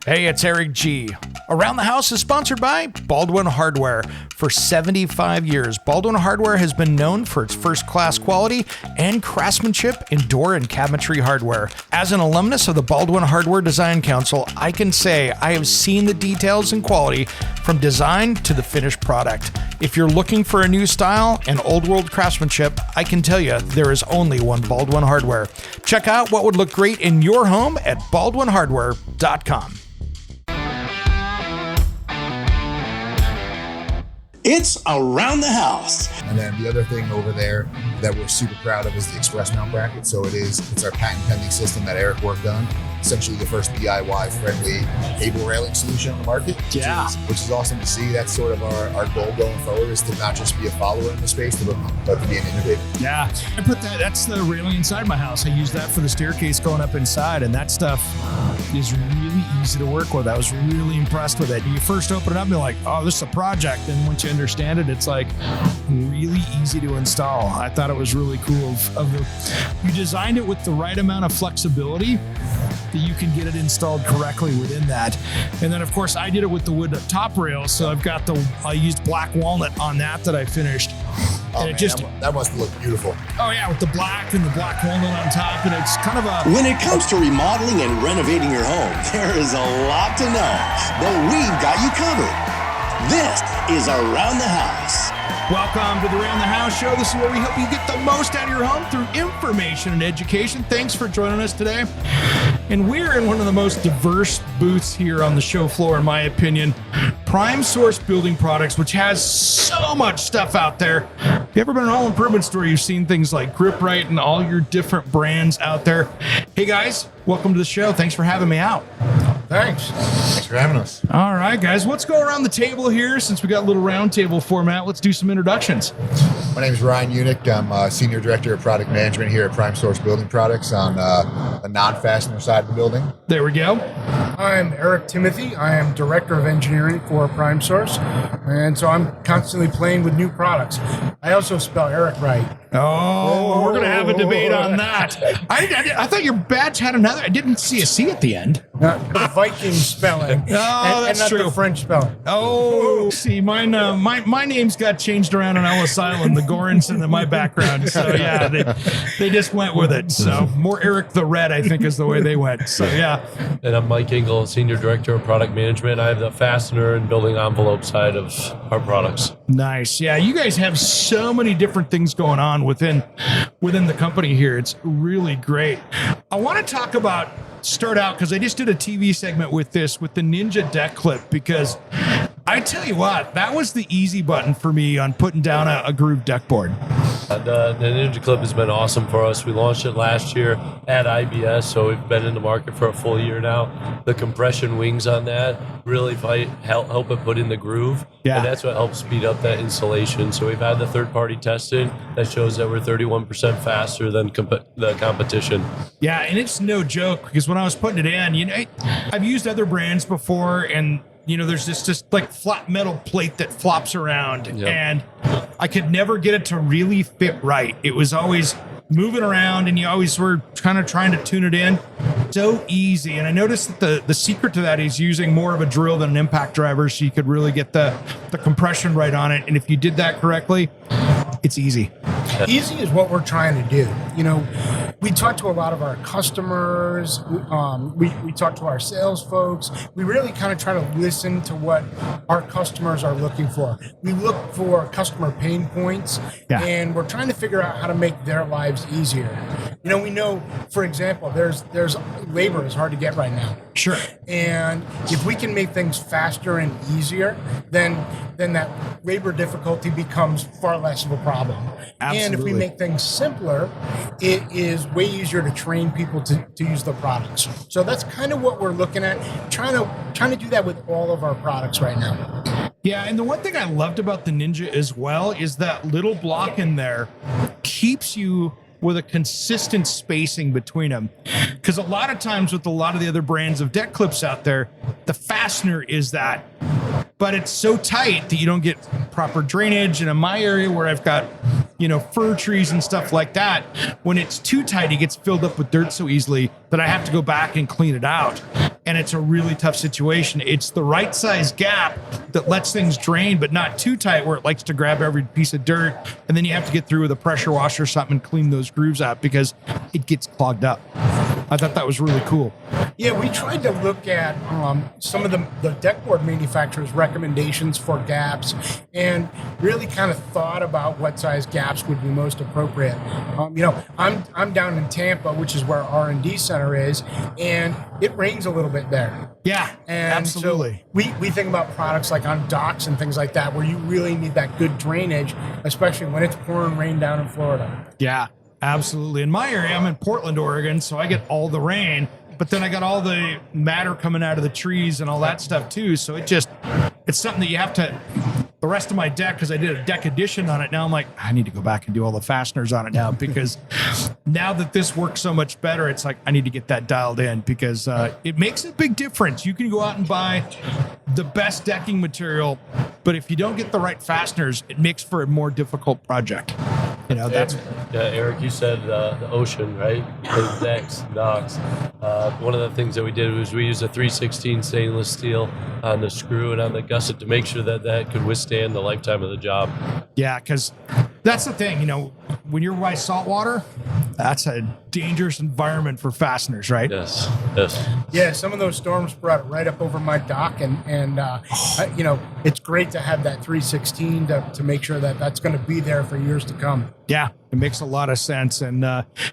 Hey, it's Eric G. Around the House is sponsored by Baldwin Hardware. For 75 years, Baldwin Hardware has been known for its first-class quality and craftsmanship in door and cabinetry hardware. As an alumnus of the Baldwin Hardware Design Council, I can say I have seen the details and quality from design to the finished product. If you're looking for a new style and old-world craftsmanship, I can tell you there is only one Baldwin Hardware. Check out what would look great in your home at baldwinhardware.com. It's Around the House. And then the other thing over there that we're super proud of is the express mount bracket. So it's our patent pending system that Eric worked on. Essentially the first DIY friendly cable railing solution on the market. Which is awesome to see. That's sort of our goal going forward, is to not just be a follower in the space, but to be an innovator. Yeah, that's the railing inside my house. I use that for the staircase going up inside, and that stuff is really easy to work with. I was really impressed with it. You first open it up and you're like, oh, this is a project. And once you understand it, it's like really easy to install. I thought it was really cool. You designed it with the right amount of flexibility that you can get it installed correctly within that. And then of course I did it with the wood top rail. So I used black walnut on that I finished. Oh, and that must look beautiful. Oh yeah, with the black and the black walnut on top. And it's kind of When it comes to remodeling and renovating your home, there is a lot to know, but we've got you covered. This is Around the House. Welcome to the Around the House show. This is where we help you get the most out of your home through information and education. Thanks for joining us today. And we're in one of the most diverse booths here on the show floor, in my opinion. PrimeSource Building Products, which has so much stuff out there. If you've ever been in an all improvement store, you've seen things like Grip Right and all your different brands out there. Hey guys, welcome to the show. Thanks for having me out. Thanks for having us. All right, guys, let's go around the table here. Since we got a little round table format, let's do some introductions. My name is Ryan Unick. I'm Senior Director of Product Management here at PrimeSource Building Products on the non-fastener side of the building. There we go. I'm Eric Timothy. I am Director of Engineering for PrimeSource, and so I'm constantly playing with new products. I also spell Eric right. Oh, we're going to have a debate on that. I thought your badge had another. I didn't see a C at the end. The Viking spelling. Oh, that's and not true. The French spelling. Oh, see, mine, my name's got changed around on Ellis Island, the Goranson in my background. So yeah, they just went with it. So more Eric the Red, I think, is the way they went. So yeah. And I'm Mike Engel, Senior Director of Product Management. I have the fastener and building envelope side of our products. Nice. Yeah, you guys have so many different things going on within the company here. It's really great. I want to start out because I just did a TV segment with the Ninja deck clip, because I tell you what, that was the easy button for me on putting down a groove deck board. The Ninja Clip has been awesome for us. We launched it last year at IBS, so we've been in the market for a full year now. The compression wings on that really help it put in the groove, and that's what helps speed up that installation. So we've had the third-party testing that shows that we're 31% faster than the competition. Yeah, and it's no joke, because when I was putting it in, I've used other brands before, and there's this just like flat metal plate that flops around, and I could never get it to really fit right. It was always moving around, and you always were kind of trying to tune it in. So easy. And I noticed that the secret to that is using more of a drill than an impact driver, so you could really get the compression right on it. And if you did that correctly, it's easy. Easy is what we're trying to do. We talk to a lot of our customers. We talk to our sales folks. We really kind of try to listen to what our customers are looking for. We look for customer pain points, and we're trying to figure out how to make their lives easier. We know, for example, there's labor is hard to get right now. Sure. And if we can make things faster and easier, then that labor difficulty becomes far less of a problem. Absolutely. And if we make things simpler, it is way easier to train people to use the products. So that's kind of what we're looking at, trying to do that with all of our products right now. Yeah, and the one thing I loved about the Ninja as well is that little block in there keeps you with a consistent spacing between them. Because a lot of times with a lot of the other brands of deck clips out there, the fastener is that, but it's so tight that you don't get proper drainage. And in my area where I've got, fir trees and stuff like that, when it's too tight, it gets filled up with dirt so easily that I have to go back and clean it out. and it's a really tough situation. It's the right size gap that lets things drain, but not too tight where it likes to grab every piece of dirt. And then you have to get through with a pressure washer or something and clean those grooves out because it gets clogged up. I thought that was really cool. Yeah, we tried to look at some of the deck board manufacturers' recommendations for gaps and really kind of thought about what size gaps would be most appropriate. I'm down in Tampa, which is where our R&D center is, and it rains a little bit there. Yeah, And absolutely. So we think about products like on docks and things like that where you really need that good drainage, especially when it's pouring rain down in Florida. Yeah, absolutely. In my area, I'm in Portland, Oregon, so I get all the rain, but then I got all the matter coming out of the trees and all that stuff too. So it's something that you have to, the rest of my deck, because I did a deck addition on it. Now I'm like, I need to go back and do all the fasteners on it now because now that this works so much better, it's like, I need to get that dialed in because it makes a big difference. You can go out and buy the best decking material, but if you don't get the right fasteners, it makes for a more difficult project. That's Eric, you said the ocean, right? The decks, docks. One of the things that we did was we used a 316 stainless steel on the screw and on the gusset to make sure that could withstand the lifetime of the job. Yeah, because that's the thing, when you're by saltwater, that's a dangerous environment for fasteners, right? Yes. Yeah, some of those storms brought it right up over my dock, and it's great to have that 316 to make sure that that's going to be there for years to come. Yeah, it makes a lot of sense. And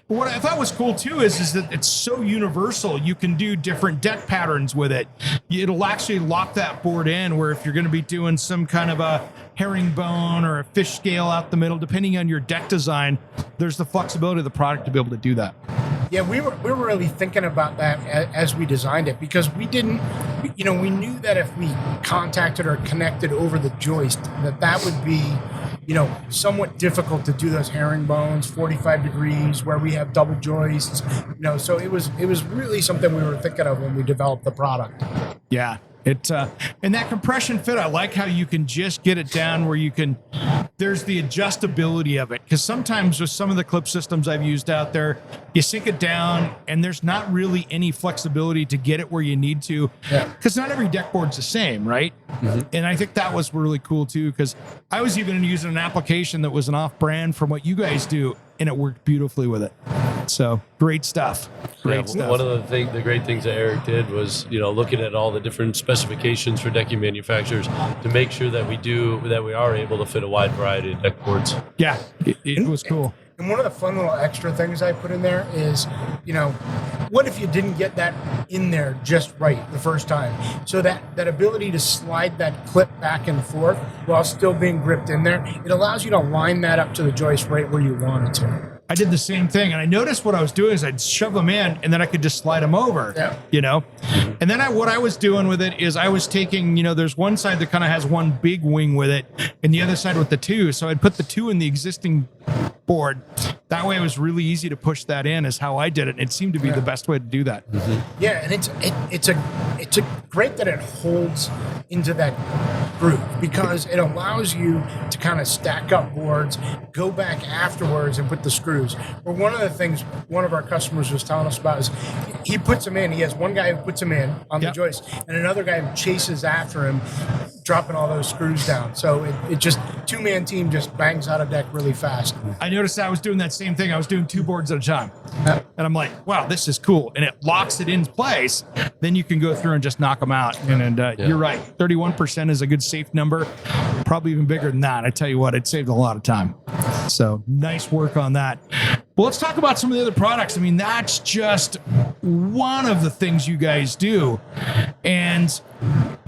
what I thought was cool too is that it's so universal. You can do different deck patterns with it. It'll actually lock that board in where if you're going to be doing some kind of a herringbone or a fish scale out the middle, depending on your deck design, there's the flexibility of the product to be able to do that. Yeah, we were really thinking about that as we designed it because we didn't, we knew that if we contacted or connected over the joist, that would be, somewhat difficult to do those herringbones, 45 degrees, where we have double joists, so it was really something we were thinking of when we developed the product. Yeah. And that compression fit, I like how you can just get it down where there's the adjustability of it. Because sometimes with some of the clip systems I've used out there, you sink it down and there's not really any flexibility to get it where you need to. Because not every deck board's the same, right? Mm-hmm. And I think that was really cool too, because I was even using an application that was an off-brand from what you guys do, and it worked beautifully with it. So great stuff. Great stuff. One of the great things that Eric did was, looking at all the different specifications for decking manufacturers to make sure that we are able to fit a wide variety of deck boards. Yeah, it was cool. And one of the fun little extra things I put in there is, what if you didn't get that in there just right the first time? So that ability to slide that clip back and forth while still being gripped in there, it allows you to line that up to the joist right where you want it to. I did the same thing, and I noticed what I was doing is I'd shove them in, and then I could just slide them over. Yeah. And then what I was doing with it is I was taking, there's one side that kind of has one big wing with it, and the other side with the two. So I'd put the two in the existing board. That way, it was really easy to push that in. Is how I did it. And it seemed to be the best way to do that. Mm-hmm. Yeah, and it's great that it holds into that groove because it allows you to kind of stack up boards, go back afterwards, and put the screws. Or one of the things one of our customers was telling us about is he puts them in. He has one guy who puts them in on the joist, and another guy who chases after him, dropping all those screws down. So it just two-man team just bangs out a deck really fast. I noticed I was doing that same thing. I was doing two boards at a time. And I'm like, wow, this is cool. And it locks it in place. Then you can go through and just knock them out. And you're right. 31% is a good safe number. Probably even bigger than that. I tell you what, it saved a lot of time. So nice work on that. Well, let's talk about some of the other products. I mean, that's just one of the things you guys do. And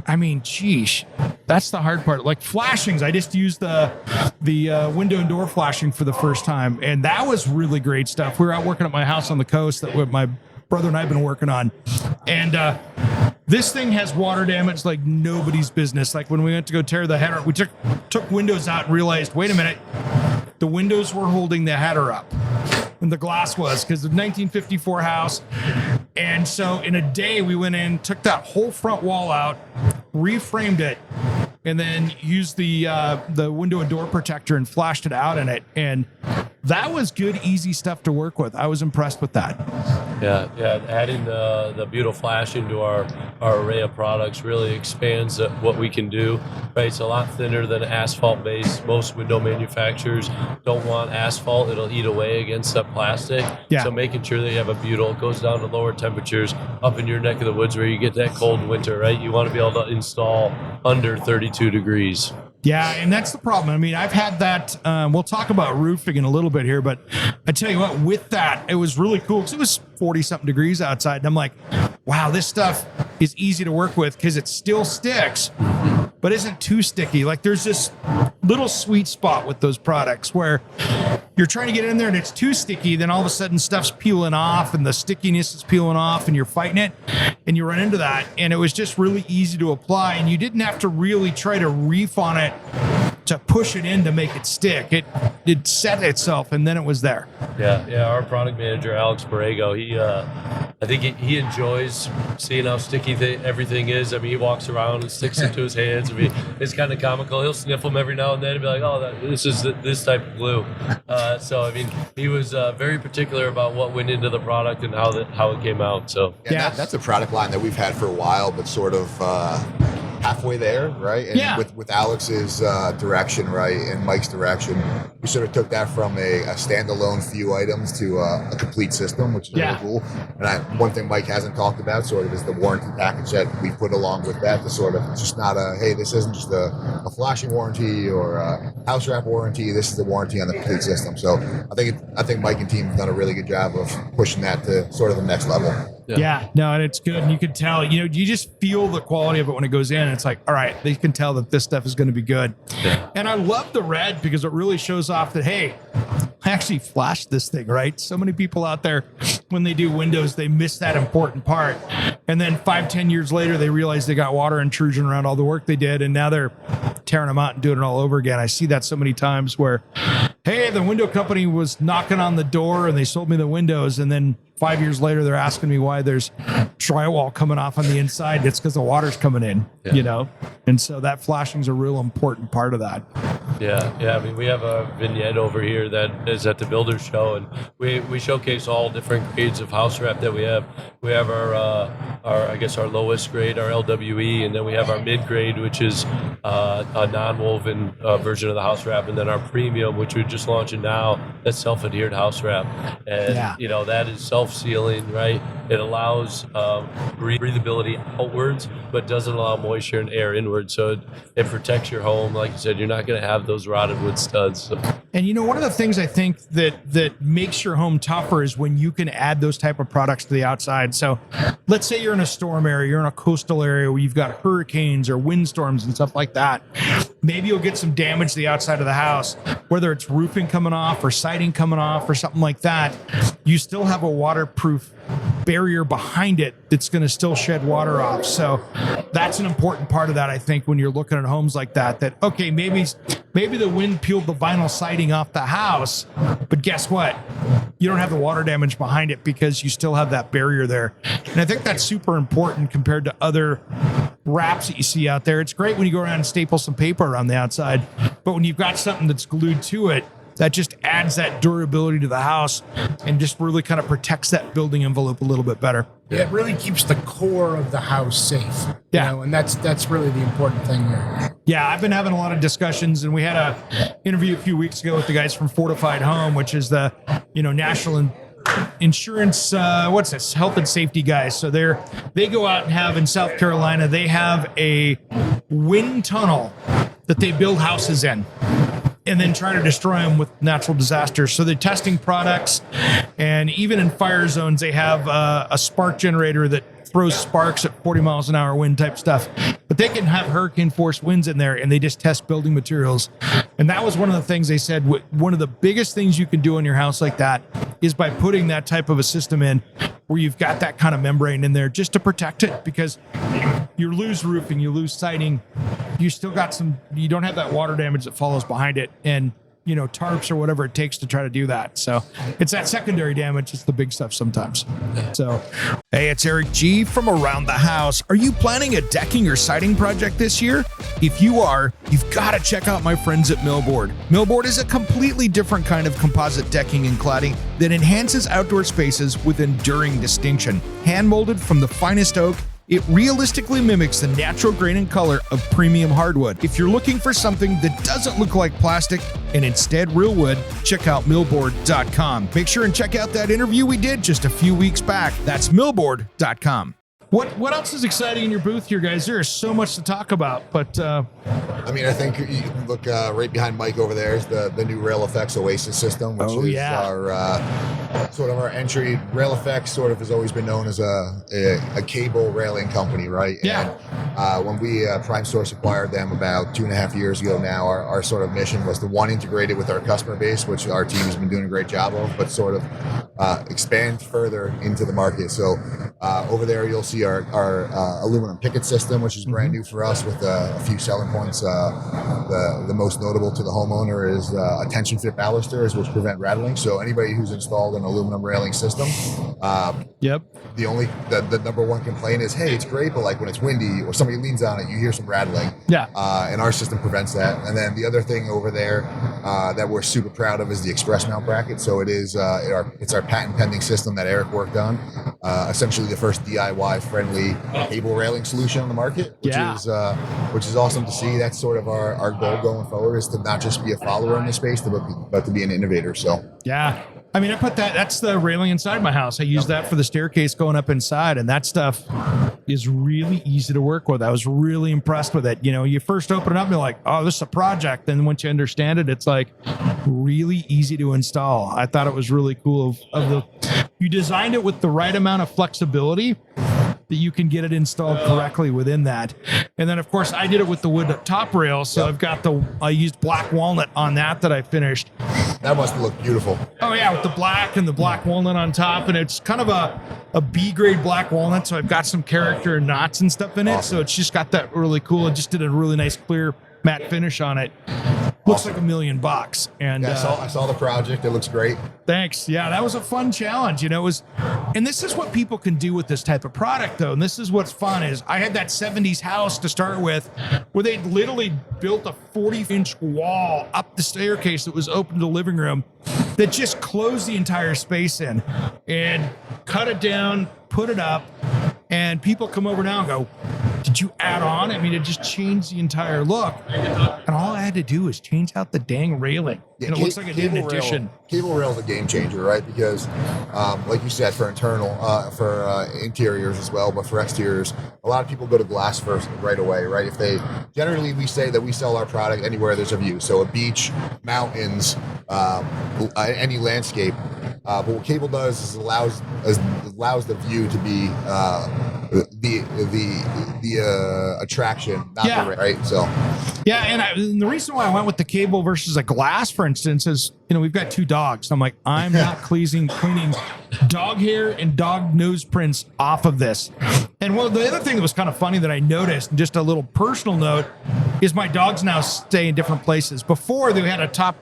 I mean, geesh, that's the hard part. Like flashings, I just used the window and door flashing for the first time, and that was really great stuff. We were out working at my house on the coast that my brother and I have been working on, and this thing has water damage like nobody's business. Like when we went to go tear the header, we took windows out and realized, wait a minute, the windows were holding the header up. And the glass was, because of 1954 house. And so in a day we went in, took that whole front wall out, reframed it, and then used the window and door protector and flashed it out in it. And that was good, easy stuff to work with. I was impressed with that. Yeah. Adding the beautiful flashing to our array of products really expands what we can do. Right, it's a lot thinner than asphalt base. Most window manufacturers don't want asphalt; it'll eat away against the plastic. Yeah. So making sure that you have a butyl, it goes down to lower temperatures up in your neck of the woods where you get that cold winter. Right, you want to be able to install under 32 degrees. Yeah, and that's the problem. I mean, I've had that. We'll talk about roofing in a little bit here, but I tell you what, with that, it was really cool because it was 40-something degrees outside. And I'm like, wow, this stuff is easy to work with because it still sticks, but isn't too sticky. Like there's this little sweet spot with those products where you're trying to get in there and it's too sticky. Then all of a sudden stuff's peeling off and the stickiness is peeling off and you're fighting it and you run into that. And it was just really easy to apply and you didn't have to really try to reef on it to push it in to make it stick. It set itself and then it was there. Yeah. Our product manager, Alex Borrego, I think he enjoys seeing how sticky everything is. I mean, he walks around and sticks it to his hands. I mean, it's kind of comical. He'll sniff them every now and then and be like, "Oh, this is this type of glue." So, I mean, he was very particular about what went into the product and how it came out. So, yeah, that's a product line that we've had for a while, but sort of halfway there, right? And with Alex's direction, right, and Mike's direction, we sort of took that from a standalone few items to a complete system, which is really cool. And one thing Mike hasn't talked about sort of is the warranty package that we put along with that to sort of, it's just not hey, this isn't just a flashing warranty or a house wrap warranty. This is the warranty on the complete system. So I think Mike and team have done a really good job of pushing that to sort of the next level. Yeah, no, and it's good. And you can tell, you just feel the quality of it when it goes in. It's like, all right, they can tell that this stuff is going to be good. Yeah. And I love the red because it really shows off that, hey, I actually flashed this thing, right? So many people out there, when they do windows, they miss that important part. And then 5-10 years later, they realize they got water intrusion around all the work they did. And now they're tearing them out and doing it all over again. I see that so many times where, hey, the window company was knocking on the door and they sold me the windows. And then 5 years later, they're asking me why there's drywall coming off on the inside. It's because the water's coming in, And so that flashing is a real important part of that. Yeah. I mean, we have a vignette over here that is at the Builders Show, and we showcase all different grades of house wrap that we have. We have our lowest grade, our LWE, and then we have our mid grade, which is a non-woven version of the house wrap, and then our premium, which we're just launching now, that's self-adhered house wrap. And that is self-sealing, right? It allows breathability outwards, but doesn't allow moisture and air inward. So it protects your home. Like you said, you're not going to have those rotted wood studs. So. And one of the things I think that makes your home tougher is when you can add those type of products to the outside. So let's say you're in a storm area, you're in a coastal area where you've got hurricanes or windstorms and stuff like that. Maybe you'll get some damage to the outside of the house, whether it's roofing coming off or siding coming off or something like that. You still have a waterproof barrier behind it that's going to still shed water off. So that's an important part of that, I think, when you're looking at homes like that, okay, maybe the wind peeled the vinyl siding off the house, but guess what? You don't have the water damage behind it because you still have that barrier there. And I think that's super important compared to other wraps that you see out there. It's great when you go around and staple some paper around the outside, but when you've got something that's glued to it, that just adds that durability to the house and just really kind of protects that building envelope a little bit better. Yeah, it really keeps the core of the house safe. Yeah. And that's really the important thing here. Yeah, I've been having a lot of discussions, and we had a interview a few weeks ago with the guys from Fortified Home, which is the, national insurance, health and safety guys. So they go out and have in South Carolina, they have a wind tunnel that they build houses in and then try to destroy them with natural disasters. So they're testing products, and even in fire zones, they have a spark generator that throws sparks at 40 miles an hour wind type stuff. But they can have hurricane force winds in there, and they just test building materials. And that was one of the things they said, one of the biggest things you can do in your house like that is by putting that type of a system in where you've got that kind of membrane in there just to protect it, because you lose roofing, you lose siding, you still got you don't have that water damage that follows behind it. And tarps or whatever it takes to try to do that. So it's that secondary damage. It's the big stuff sometimes. So, Hey, it's Eric G from Around the House. Are you planning a decking or siding project this year? If you are, you've got to check out my friends at Millboard. Millboard is a completely different kind of composite decking and cladding that enhances outdoor spaces with enduring distinction. Hand molded from the finest oak, it realistically mimics the natural grain and color of premium hardwood. If you're looking for something that doesn't look like plastic and instead real wood, check out millboard.com. Make sure and check out that interview we did just a few weeks back. That's millboard.com. what else is exciting in your booth here, guys? There is so much to talk about, but I think you can look right behind Mike over there is the new Rail Effects Oasis system, which is our sort of our entry. Rail Effects sort of has always been known as a cable railing company, right? Yeah. And when we PrimeSource acquired them about 2.5 years ago now, our sort of mission was to integrate it with our customer base, which our team has been doing a great job of, but sort of expand further into the market. So over there you'll see our aluminum picket system, which is brand new for us with a few selling points. The most notable to the homeowner is a tension fit balusters, which prevent rattling. So anybody who's installed an aluminum railing system, the number one complaint is, hey, it's great, but like when it's windy or somebody leans on it, you hear some rattling. Yeah. And our system prevents that. And then the other thing over there that we're super proud of is the express mount bracket. So it's our patent pending system that Eric worked on. Essentially the first DIY friendly cable railing solution on the market, which is awesome to see. That's sort of our goal going forward, is to not just be a follower in this space, but to be an innovator. So yeah. I mean, that's the railing inside my house. I use that for the staircase going up inside, and that stuff is really easy to work with. I was really impressed with it. You first open it up and you're like, oh, this is a project. Then once you understand it, it's like really easy to install. I thought it was really cool you designed it with the right amount of flexibility that you can get it installed correctly within that. And then of course I did it with the wood top rail. So I used black walnut on that I finished. That must look beautiful. Oh yeah, with the black and the black walnut on top, and it's kind of a B grade black walnut. So I've got some character and knots and stuff in it. Awesome. So it's just got that really cool. It just did a really nice clear matte finish on it. Looks like $1 million. And I saw the project. It looks great. Thanks. Yeah, that was a fun challenge. And this is what people can do with this type of product, though. And this is what's fun is I had that 70s house to start with, where they literally built a 40-inch wall up the staircase that was open to the living room that just closed the entire space in and cut it down, put it up, and people come over now and go, did you add on? I mean, it just changed the entire look. And all I had to do is change out the dang railing. And it looks like it did an addition. Cable rail is a game changer, right? Because, like you said, for interiors as well, but for exteriors, a lot of people go to glass first right away, right? Generally, we say that we sell our product anywhere there's a view. So a beach, mountains, any landscape. But what cable does is allows the view to be the attraction, not the right. So and the reason why I went with the cable versus a glass, for instance, is we've got 2 dogs. I'm like, I'm not cleaning dog hair and dog nose prints off of this. And the other thing that was kind of funny that I noticed, just a little personal note, is my dogs now stay in different places. Before they had a top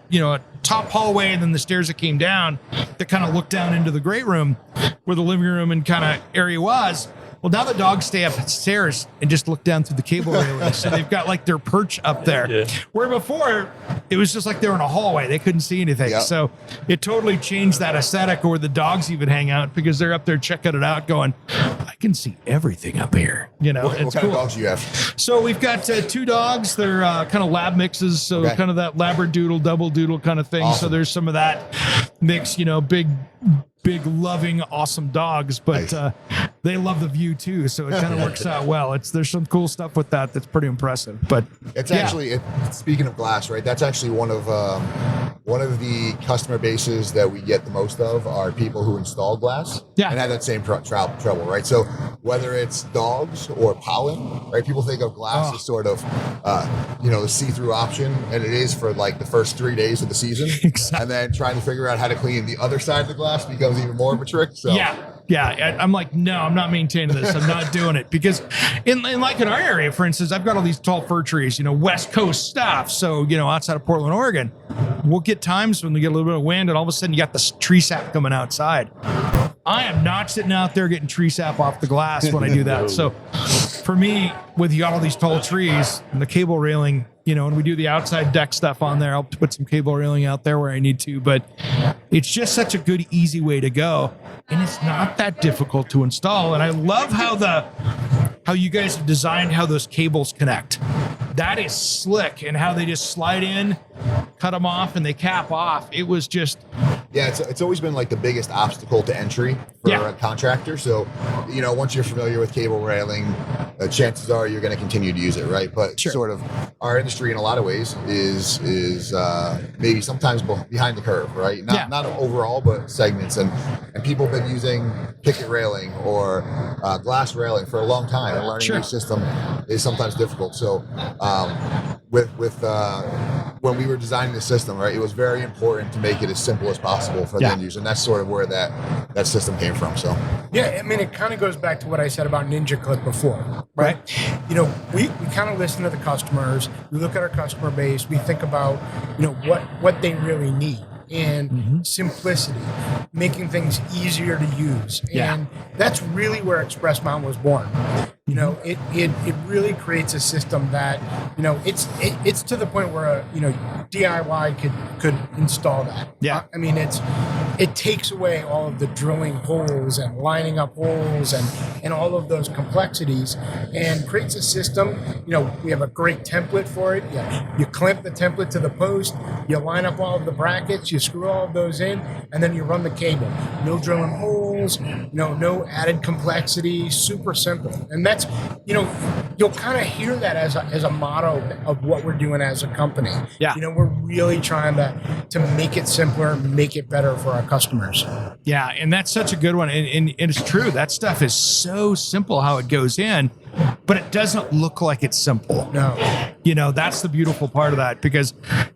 hallway and then the stairs that came down that kind of looked down into the great room where the living room and kind of area was. Well, now the dogs stay upstairs and just look down through the cable railing. So they've got like their perch up there. Yeah. Where before, it was just like they were in a hallway. They couldn't see anything. Yep. So it totally changed that aesthetic, or the dogs even hang out because they're up there checking it out going, I can see everything up here. What kind of dogs do you have? So we've got 2 dogs. They're kind of lab mixes. So kind of that Labradoodle, double doodle kind of thing. Awesome. So there's some of that mix, big, loving, awesome dogs, but they love the view too, so it kind of works out well. There's some cool stuff with that's pretty impressive. But it's actually, speaking of glass, right? That's actually one of the customer bases that we get the most of are people who install glass and have that same trouble, right? So whether it's dogs or pollen, right? People think of glass as sort of the see-through option, and it is for like the first 3 days of the season. Exactly. And then trying to figure out how to clean the other side of the glass becomes even more of a trick. So I'm like, no, I'm not maintaining this. I'm not doing it because in our area, for instance, I've got all these tall fir trees, West Coast stuff. So, outside of Portland, Oregon, we'll get times when we get a little bit of wind and all of a sudden you got this tree sap coming outside. I am not sitting out there getting tree sap off the glass when I do that. So for me, with you got all these tall trees and the cable railing, and we do the outside deck stuff on there, I'll put some cable railing out there where I need to, but it's just such a good, easy way to go. And it's not that difficult to install. And I love how you guys have designed how those cables connect. That is slick, and how they just slide in, cut them off, and they cap off. It was just... Yeah, it's always been like the biggest obstacle to entry for a contractor. So, once you're familiar with cable railing, chances are you're going to continue to use it, right? But sort of our industry in a lot of ways is maybe sometimes behind the curve, right? Not overall, but segments. And people have been using picket railing or glass railing for a long time, and learning a new system is sometimes difficult. So when we were designing the system, right, it was very important to make it as simple as possible for the end user, and that's sort of where that system came from. So it kind of goes back to what I said about Ninja Clip before, right? We kind of listen to the customers, we look at our customer base, we think about what they really need, and simplicity, making things easier to use, and that's really where Express Mount was born. It really creates a system that it's to the point where DIY could install that. It takes away all of the drilling holes and lining up holes and all of those complexities, and creates a system. We have a great template for it. You clamp the template to the post, you line up all of the brackets, you screw all of those in, and then you run the cable. No drilling holes, no added complexity, super simple. And that's, you'll kind of hear that as a motto of what we're doing as a company. We're really trying to make it simpler, make it better for our customers. Yeah, and that's such a good one. And it's true. That stuff is so simple how it goes in, but it doesn't look like it's simple. No. That's the beautiful part of that, because,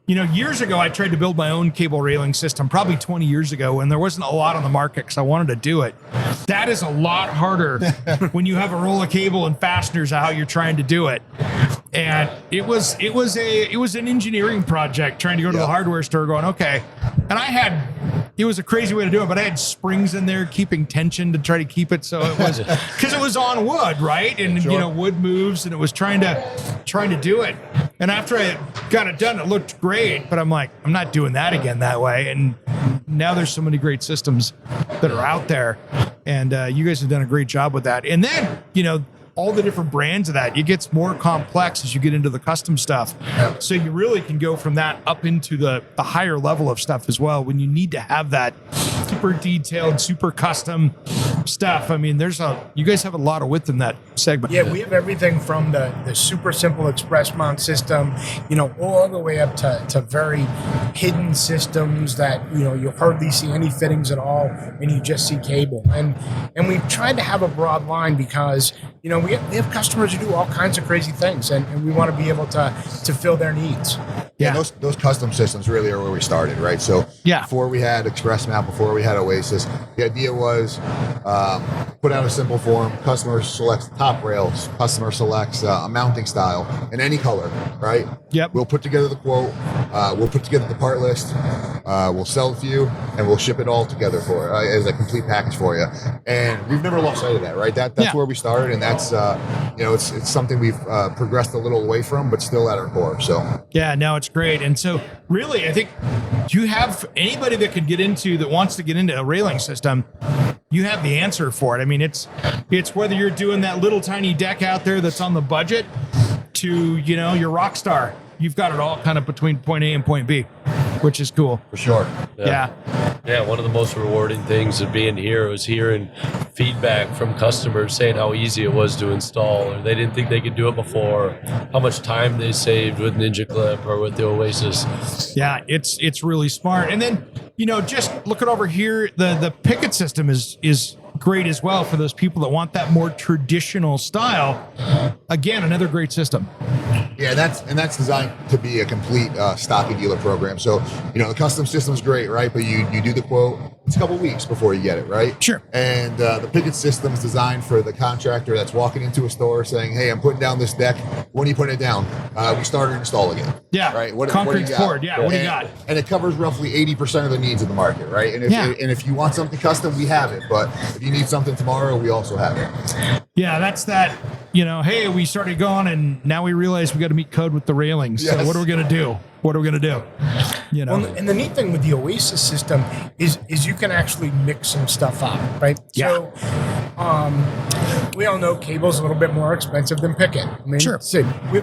years ago I tried to build my own cable railing system, probably 20 years ago, and there wasn't a lot on the market because I wanted to do it. That is a lot harder when you have a roll of cable and fasteners, how you're trying to do it. And it was an engineering project, trying to go to the hardware store going, okay. And it was a crazy way to do it, but I had springs in there keeping tension to try to keep it so it was, because it was on wood, right? And wood moves, and it was trying to do it. And after I got it done, it looked great, but I'm like, I'm not doing that again that way. And now there's so many great systems that are out there, and you guys have done a great job with that. And then, all the different brands of that, it gets more complex as you get into the custom stuff. So you really can go from that up into the higher level of stuff as well, when you need to have that super detailed, super custom stuff. I mean, you guys have a lot of width in that segment. Yeah, we have everything from the super simple express mount system, all the way up to very hidden systems that, you'll hardly see any fittings at all, and you just see cable. And we've tried to have a broad line because, we have customers who do all kinds of crazy things, and we want to be able to fill their needs. Yeah, those custom systems really are where we started, right? So before we had Express Mount, before we had Oasis, the idea was put out a simple form. Customer selects the top rails. Customer selects a mounting style in any color, right? Yep. We'll put together the quote. We'll put together the part list. We'll sell it to you, and we'll ship it all together as a complete package for you. And we've never lost sight of that, right? That's where we started, and that's it's something we've progressed a little away from, but still at our core. So no, it's great. And so really, I think, do you have anybody that wants to get into a railing system? You have the answer for it. I mean, it's whether you're doing that little tiny deck out there that's on the budget to, your rock star. You've got it all kind of between point A and point B, which is cool. For sure. Yeah, one of the most rewarding things of being here was hearing feedback from customers saying how easy it was to install, or they didn't think they could do it before, how much time they saved with Ninja Clip or with the Oasis. Yeah, it's really smart. And then, just looking over here, the picket system is great as well for those people that want that more traditional style. Again, another great system. Yeah, that's designed to be a complete stocking dealer program. So, the custom system's great, right? But you do the quote, it's a couple weeks before you get it, right? Sure. And the picket system's designed for the contractor that's walking into a store saying, hey, I'm putting down this deck. When are you putting it down? We started installing it. Yeah. Right. Concrete's poured. Yeah. What do you got? And it covers roughly 80% of the needs of the market, right? And if you want something custom, we have it. But if you need something tomorrow, we also have it. Yeah, that's that. Hey, we started going, and now we realize we got to meet code with the railings. Yes. So what are we going to do? Well, and the neat thing with the Oasis system is you can actually mix some stuff up, right? Yeah. So we all know cable's a little bit more expensive than picket. I mean, Sure.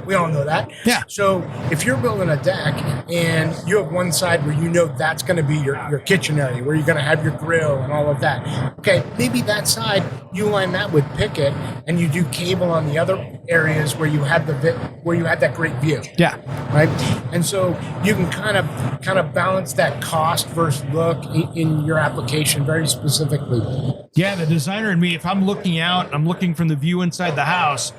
we all know that. Yeah. So if you're building a deck and you have one side where that's going to be your kitchen area, where you're going to have your grill and all of that, okay, maybe that side, you line that with picket and you do cable on the other areas where you had that great view. Yeah. Right. And so you can kind of balance that cost versus look in your application very specifically. Yeah, the designer in me, if I'm looking out, I'm looking from the view inside the house,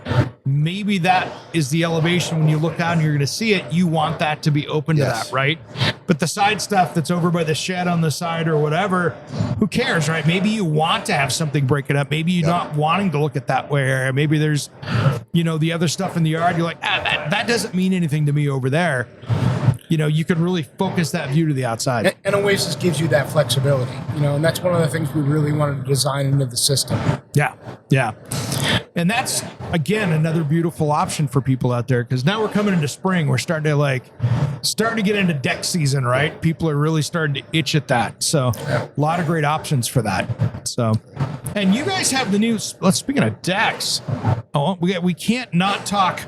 maybe that is the elevation when you look out and you're going to see it. You want that to be open to Yes. that, right? But the side stuff that's over by the shed on the side or whatever, who cares, right? Maybe you want to have something break it up. Maybe you're not wanting to look at that way. Maybe there's, the other stuff in the yard. You're like, that doesn't mean anything to me over there. You can really focus that view to the outside. And Oasis gives you that flexibility, and that's one of the things we really wanted to design into the system. Yeah. Yeah. And that's, again, another beautiful option for people out there, because now we're coming into spring. We're starting to get into deck season, right? People are really starting to itch at that. So a lot of great options for that. So, and you guys have the new, speaking of decks, we can't not talk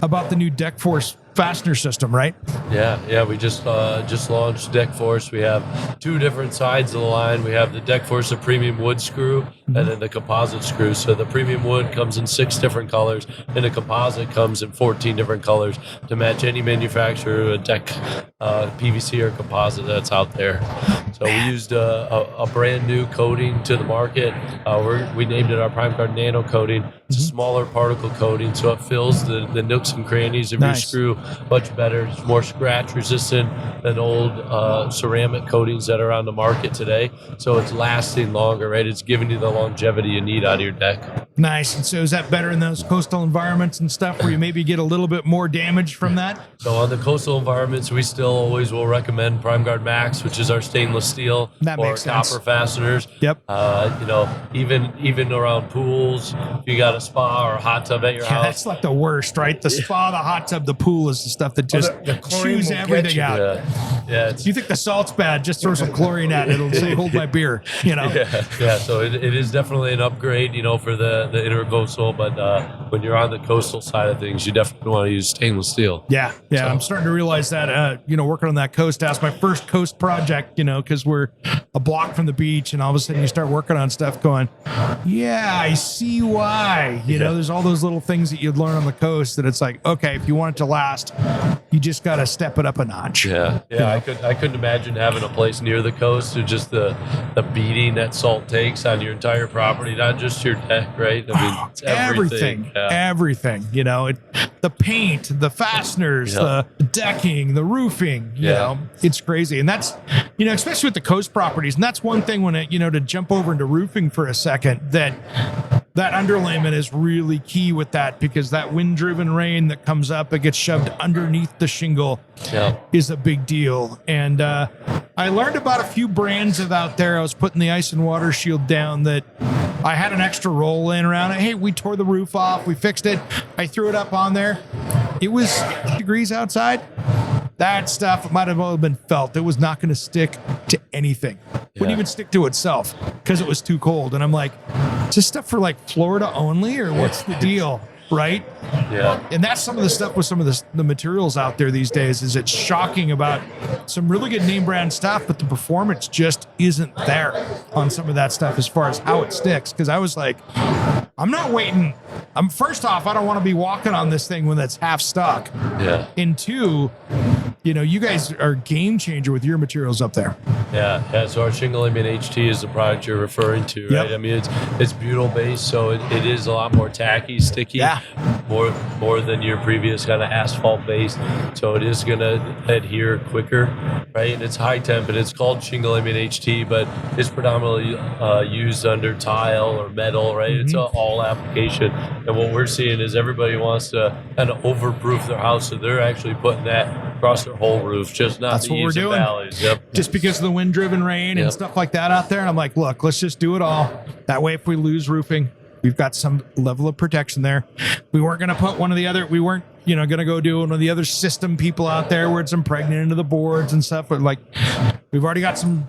about the new Deck Force fastener system, right? Yeah. We just launched Deck Force. We have two different sides of the line. We have the Deck Force, the premium wood screw, and then the composite screw. So the premium wood comes in 6 different colors, and the composite comes in 14 different colors to match any manufacturer, a deck, PVC or composite that's out there. So we used a brand new coating to the market. We named it our PrimeGuard Nano coating. It's a smaller particle coating, so it fills the nooks and crannies of your screw much better. It's more scratch resistant than old ceramic coatings that are on the market today. So it's lasting longer, right? It's giving you the longevity you need out of your deck. Nice. And so is that better in those coastal environments and stuff where you maybe get a little bit more damage from that? So on the coastal environments, we still always will recommend PrimeGuard Max, which is our stainless steel That or makes sense. copper fasteners. Yep. Even around pools, if you got a spa or a hot tub at your Yeah, house. that's like the worst, right? The spa, the hot tub, the pool is the stuff that just the chlorine chews will get everything you. out. Yeah. You think the salt's bad? Just throw some chlorine at it. It'll say, hold my beer, Yeah. So it is definitely an upgrade, for the intercoastal. But when you're on the coastal side of things, you definitely want to use stainless steel. Yeah. I'm starting to realize that, working on that coast house, my first coast project, because we're a block from the beach, and all of a sudden you start working on stuff going, yeah, I see why. There's all those little things that you'd learn on the coast that it's like, okay, if you want it to last, you just got to step it up a notch. Yeah. I couldn't imagine having a place near the coast or just the beating that salt takes on your entire property, not just your deck, right? I mean, it's everything. Everything. The paint, the fasteners, the decking, the roofing. It's crazy, and that's especially with the coast properties. And that's one thing when to jump over into roofing for a second, that underlayment is really key with that, because that wind-driven rain that comes up, it gets shoved underneath the shingle, is a big deal. And I learned about a few brands out there. I was putting the ice and water shield down that I had an extra roll laying around. Hey, we tore the roof off. We fixed it. I threw it up on there. It was 60 degrees outside. That stuff might have only been felt. It was not going to stick to anything. Wouldn't even stick to itself because it was too cold. And I'm like, is this stuff for like Florida only, or what's the deal? Right? Yeah. And that's some of the stuff with some of the materials out there these days. Is it's shocking about some really good name brand stuff, but the performance just isn't there on some of that stuff as far as how it sticks. Because I was like, I'm not waiting. First off, I don't want to be walking on this thing when it's half stuck. Yeah. And two, you guys are a game changer with your materials up there. Yeah. So our shingle laminate HT is the product you're referring to, right? Yep. I mean, it's butyl based, so it is a lot more tacky, sticky, more more than your previous kind of asphalt base, so it is going to adhere quicker, right? And it's high temp, and it's called shingle MNHT, but it's predominantly used under tile or metal, right? It's an all application, and what we're seeing is everybody wants to kind of overproof their house, so they're actually putting that across their whole roof, just not That's the what we're eaves and doing. valleys. Yep. Just because of the wind-driven rain and Yep. stuff like that out there. And I'm like, look, let's just do it all. That way, if we lose roofing, we've got some level of protection there. We weren't going to put one of the other, we weren't, going to go do one of the other system people out there where it's impregnated into the boards and stuff. But like, we've already got some,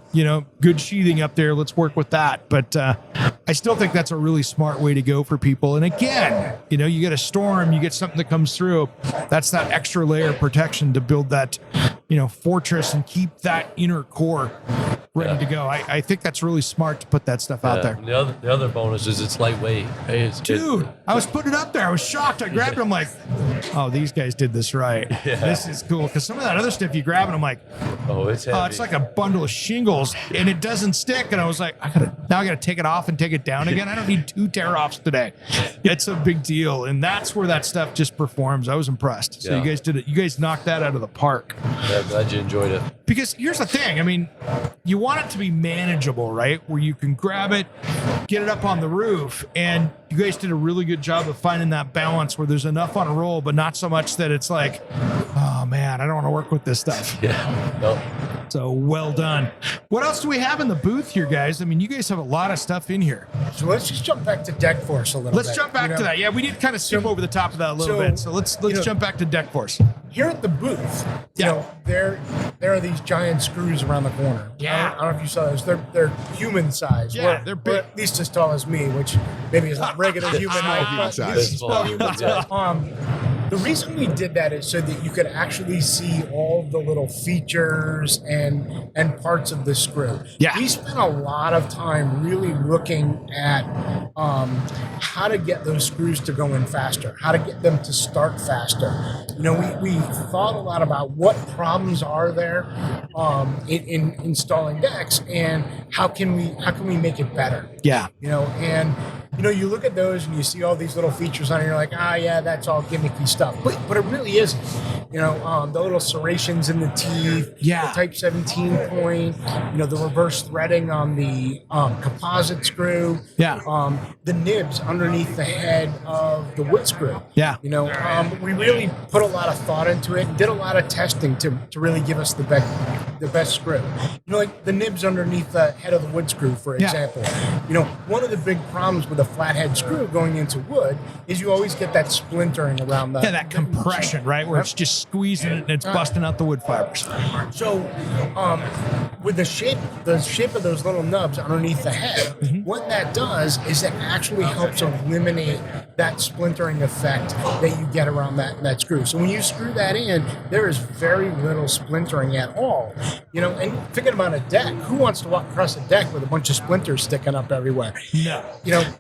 good sheathing up there. Let's work with that. But I still think that's a really smart way to go for people. And again, you get a storm, you get something that comes through. That's that extra layer of protection to build that, fortress and keep that inner core ready to go. I think that's really smart to put that stuff out there. The other bonus is it's lightweight. Right? Dude, I was putting it up there. I was shocked. I grabbed it. I'm like, oh, these guys did this right. Yeah. This is cool. Because some of that other stuff you grab, and I'm like, it's heavy. it's like a bundle of shingles, and it doesn't stick. And I was like, I gotta take it off and take it down again. I don't need 2 tear-offs today. It's a big deal, and that's where that stuff just performs. I was impressed. So Yeah. you guys did it. You guys knocked that out of the park. Yeah, I'm glad you enjoyed it. Because here's the thing. I mean, you want it to be manageable, right? Where you can grab it, get it up on the roof, and you guys did a really good job of finding that balance where there's enough on a roll, but not so much that it's like, oh man, I don't want to work with this stuff. Yeah. No. So well done. What else do we have in the booth here, guys? I mean, you guys have a lot of stuff in here. So let's just jump back to Deck Force a little Let's bit. jump back to that. Yeah, we did kind of skip over the top of that a little bit. So let's jump back to Deck Force. Here at the booth, Yeah. there are these giant screws around the corner. Yeah. I don't know if you saw those. They're human size. Yeah, they're big. Or at least as tall as me, which maybe is not regular human height. human but size. these- It's small humans, yeah. The reason we did that is so that you could actually see all the little features and parts of the screw. Yeah. We spent a lot of time really looking at how to get those screws to go in faster, how to get them to start faster. We thought a lot about what problems are there in installing decks and how can we make it better. Yeah. You look at those and you see all these little features on it, and you're like, yeah, that's all gimmicky stuff. But it really isn't. The little serrations in the teeth, Yeah. the Type 17 point, the reverse threading on the composite screw, Yeah. the nibs underneath the head of the wood screw. Yeah. We really put a lot of thought into it, did a lot of testing to really give us the best screw. Like the nibs underneath the head of the wood screw, for Yeah. example. One of the big problems with a flathead screw going into wood is you always get that splintering around the That compression, right? Where it's just squeezing it and it's busting out the wood fibers. So, with the shape of those little nubs underneath the head, what that does is it actually helps eliminate that splintering effect that you get around that screw. So when you screw that in, there is very little splintering at all. And thinking about a deck, who wants to walk across a deck with a bunch of splinters sticking up everywhere? No.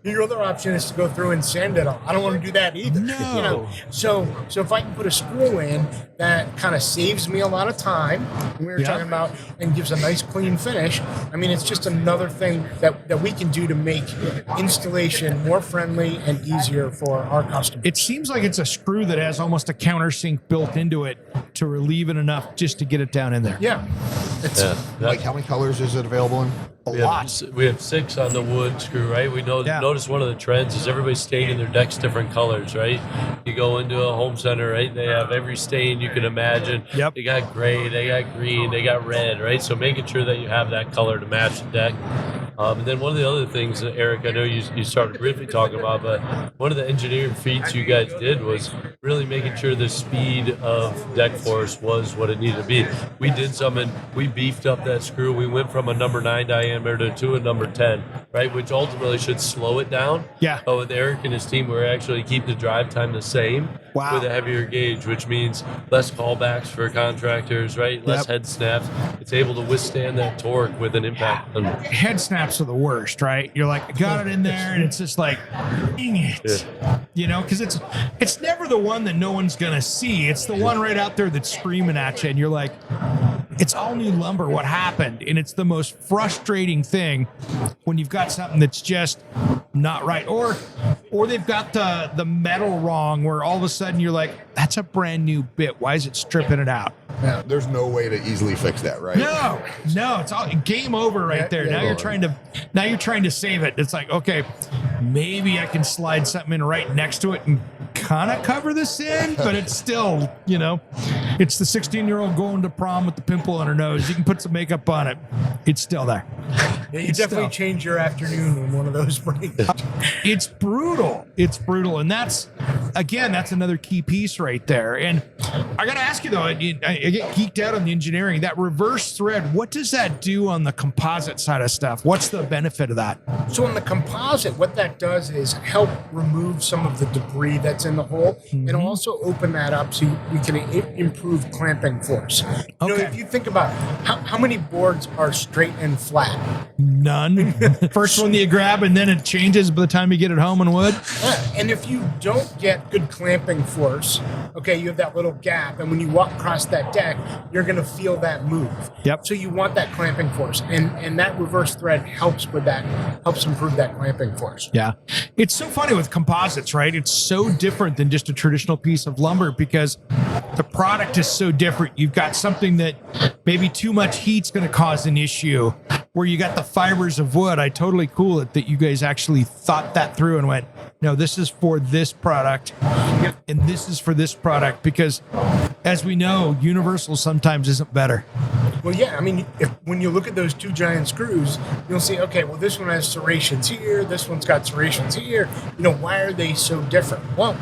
Your other option is to go through and sand it all. I don't want to do that either. No. So if I can put a screw in that kind of saves me a lot of time, we were Yeah. talking about, and gives a nice clean finish. I mean, it's just another thing that we can do to make installation more friendly and easier for our customers. It seems like it's a screw that has almost a countersink built into it to relieve it enough just to get it down in there. Yeah. It's, Yeah. Like, how many colors is it available in? We have 6 on the wood screw, right? We notice one of the trends is everybody's staining their decks different colors, right? You go into a home center, right? They have every stain you can imagine. Yep. They got gray, they got green, they got red, right? So making sure that you have that color to match the deck. And then one of the other things, Eric, I know you started briefly talking about, but one of the engineering feats you guys did was really making sure the speed of deck force was what it needed to be. We did something, we beefed up that screw. We went from a number 9 diameter to a number 10, right? Which ultimately should slow it down. Yeah. But with Eric and his team, we're actually keep the drive time the same. Wow. With a heavier gauge, which means less callbacks for contractors, right? Less Yep. head snaps. It's able to withstand that torque with an impact. Head snaps are the worst, right? You're like, I got it in there, and it's just like, dang it. Because it's never the one that no one's gonna see. It's the one right out there that's screaming at you, and you're like, it's all new lumber. What happened? And it's the most frustrating thing when you've got something that's just not right. Or or they've got the metal wrong, where all of a sudden you're like, that's a brand new bit. Why is it stripping it out? Yeah, there's no way to easily fix that, right? No, it's all game over right there. Now you're trying to save it. It's like, okay, maybe I can slide something in right next to it and kind of cover this in, but it's still, it's the 16-year-old going to prom with the pimple on her nose. You can put some makeup on it. It's still there. Yeah, you definitely change your afternoon when one of those breaks. It's brutal. And that's another key piece right there. And I got to ask you though, I get geeked out on the engineering. That reverse thread, what does that do on the composite side of stuff? What's the benefit of that? So on the composite, what that does is help remove some of the debris that's in the hole, and also open that up so we can improve clamping force. If you think about how many boards are straight and flat? None. First one that you grab, and then it changes by the time you get it home in wood. Yeah. And if you don't get good clamping force, you have that little gap, and when you walk across that deck, you're going to feel that move. Yep. So you want that clamping force, and that reverse thread helps with that, helps improve that clamping force. Yeah. It's so funny with composites, right? It's so different than just a traditional piece of lumber because the product is so different. You've got something that maybe too much heat's going to cause an issue, where you got the fibers of wood. I totally cool it that you guys actually thought that through and went, no, this is for this product and this is for this product, because as we know, universal sometimes isn't better. Well, yeah, I mean, when you look at those two giant screws, you'll see, okay, well, this one has serrations here, this one's got serrations here. Why are they so different? Well,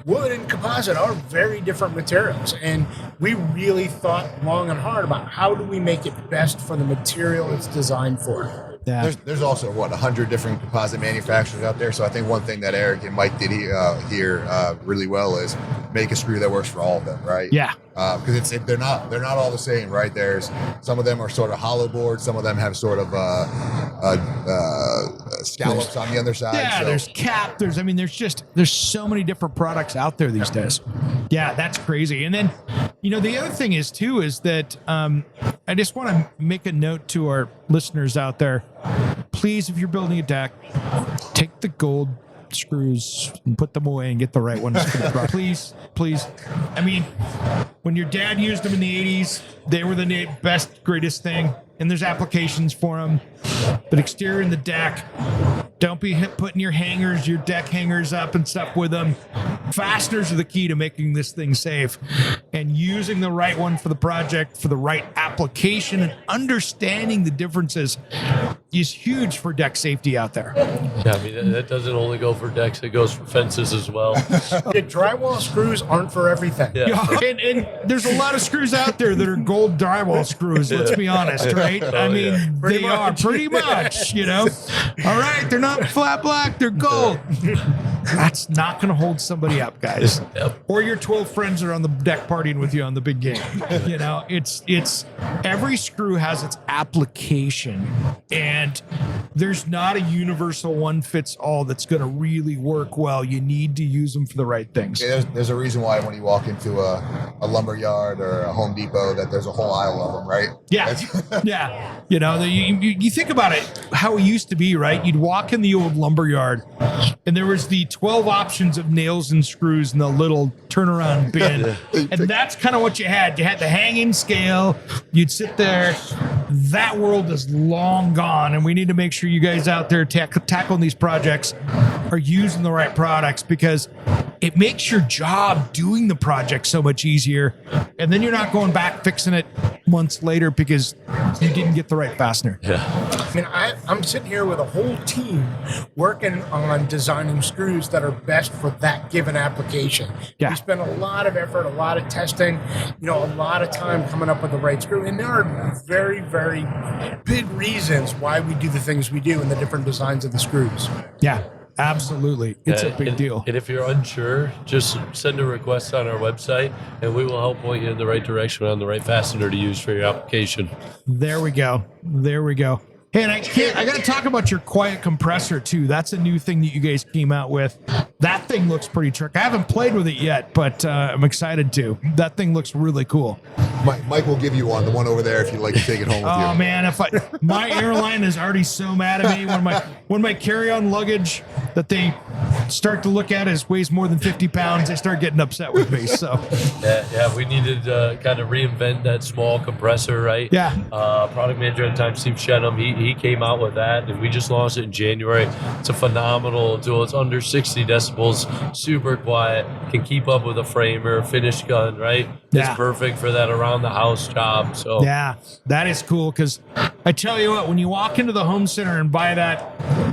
wood and composite are very different materials, and we really thought long and hard about how do we make it best for the material it's designed for. Yeah. There's also 100 different composite manufacturers out there. So I think one thing that Eric and Mike did here really well is make a screw that works for all of them, right? Yeah. Because they're not all the same, right? There's some of them are sort of hollow boards, some of them have sort of scallops on the other side. Yeah, there's cap. There's so many different products out there these days. Yeah, that's crazy. And then, the other thing is that I just want to make a note to our listeners out there. Please, if you're building a deck, take the gold screws and put them away and get the right ones for the product. Please. I mean, when your dad used them in the 80s, they were the best, greatest thing. And there's applications for them. But exterior in the deck, don't be putting your deck hangers up and stuff with them. Fasteners are the key to making this thing safe. And using the right one for the project, for the right application, and understanding the differences is huge for deck safety out there. Yeah, I mean, that doesn't only go for decks, it goes for fences as well. The drywall screws aren't for everything. Yeah. And there's a lot of screws out there that are gold drywall screws, let's be honest, right? I mean, they are pretty much, All right, they're not flat black, they're gold. That's not going to hold somebody up, guys. Yep. Or your 12 friends are on the deck partying with you on the big game. It's every screw has its application, and there's not a universal one fits all that's going to really work well. You need to use them for the right things. Yeah, there's a reason why when you walk into a lumber yard or a Home Depot that there's a whole aisle of them, right? Yeah. Yeah. You think about it, how it used to be, right? You'd walk in the old lumber yard and there was the 12 options of nails and screws in the little turnaround bin. And that's kind of what you had. You had the hanging scale. You'd sit there. That world is long gone. And we need to make sure you guys out there tackling these projects are using the right products, because it makes your job doing the project so much easier. And then you're not going back fixing it months later because you didn't get the right fastener. Yeah. I mean, I'm sitting here with a whole team working on designing screws that are best for that given application. Yeah. We spend a lot of effort, a lot of testing, a lot of time coming up with the right screw. And there are very, very big reasons why we do the things we do and the different designs of the screws. Yeah. Absolutely. It's a big deal. And if you're unsure, just send a request on our website and we will help point you in the right direction on the right fastener to use for your application. There we go. Hey, and I got to talk about your quiet compressor too. That's a new thing that you guys came out with. That thing looks pretty tricky. I haven't played with it yet, but I'm excited to. That thing looks really cool. Mike will give you one, the one over there, if you'd like to take it home with you. Oh man, my airline is already so mad at me when my carry-on luggage that they start to look at it weighs more than 50 pounds, they start getting upset with me. So yeah, we needed to kind of reinvent that small compressor, right? Yeah. Product manager at the time, Steve Shenham, he came out with that, and we just launched it in January. It's a phenomenal tool. It's under 60 decibels, super quiet, can keep up with a framer, finish gun, right? Yeah. It's perfect for that around the house job. So yeah, that is cool, because I tell you what, when you walk into the home center and buy that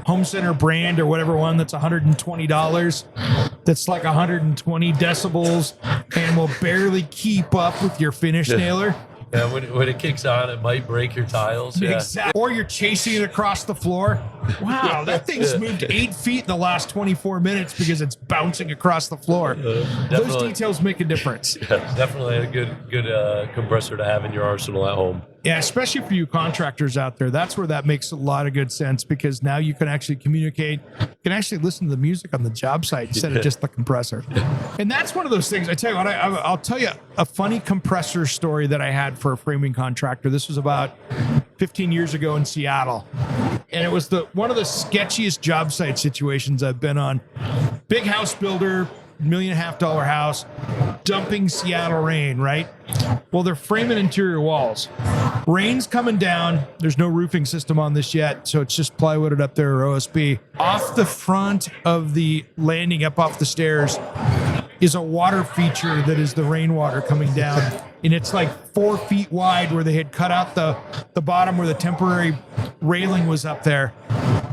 home center brand or whatever one that's $120, that's like 120 decibels and will barely keep up with your finish nailer. Yeah, when it kicks on, it might break your tiles. Yeah. Exactly. Or you're chasing it across the floor. Wow, that thing's moved 8 feet in the last 24 minutes because it's bouncing across the floor. Those details make a difference. Yeah, definitely a good compressor to have in your arsenal at home. Yeah, especially for you contractors out there. That's where that makes a lot of good sense, because now you can actually communicate. You can actually listen to the music on the job site instead of just the compressor. And that's one of those things. I tell you what, I'll tell you a funny compressor story that I had for a framing contractor. This was about 15 years ago in Seattle. And it was one of the sketchiest job site situations I've been on. Big house builder, $1.5 million house, dumping Seattle rain, right? Well, they're framing interior walls. Rain's coming down. There's no roofing system on this yet, so it's just plywooded up there or OSB. Off the front of the landing up off the stairs is a water feature that is the rainwater coming down. And it's like 4 feet wide, where they had cut out the bottom where the temporary railing was up there.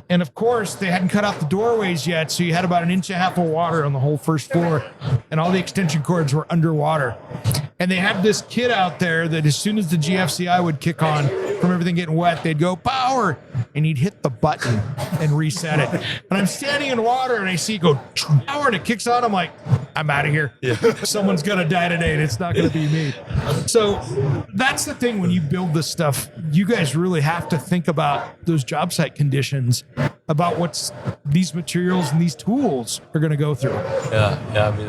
And of course, they hadn't cut out the doorways yet, so you had about 1.5 inches of water on the whole first floor, and all the extension cords were underwater. And they had this kid out there that as soon as the GFCI would kick on from everything getting wet, they'd go, power, and he'd hit the button and reset it. And I'm standing in water, and I see it go, power, and it kicks on. I'm like, I'm out of here. Yeah. Someone's going to die today, and it's not going to be me. So that's the thing when you build this stuff, you guys really have to think about those job site conditions, about what's these materials and these tools are going to go through. Yeah. I mean,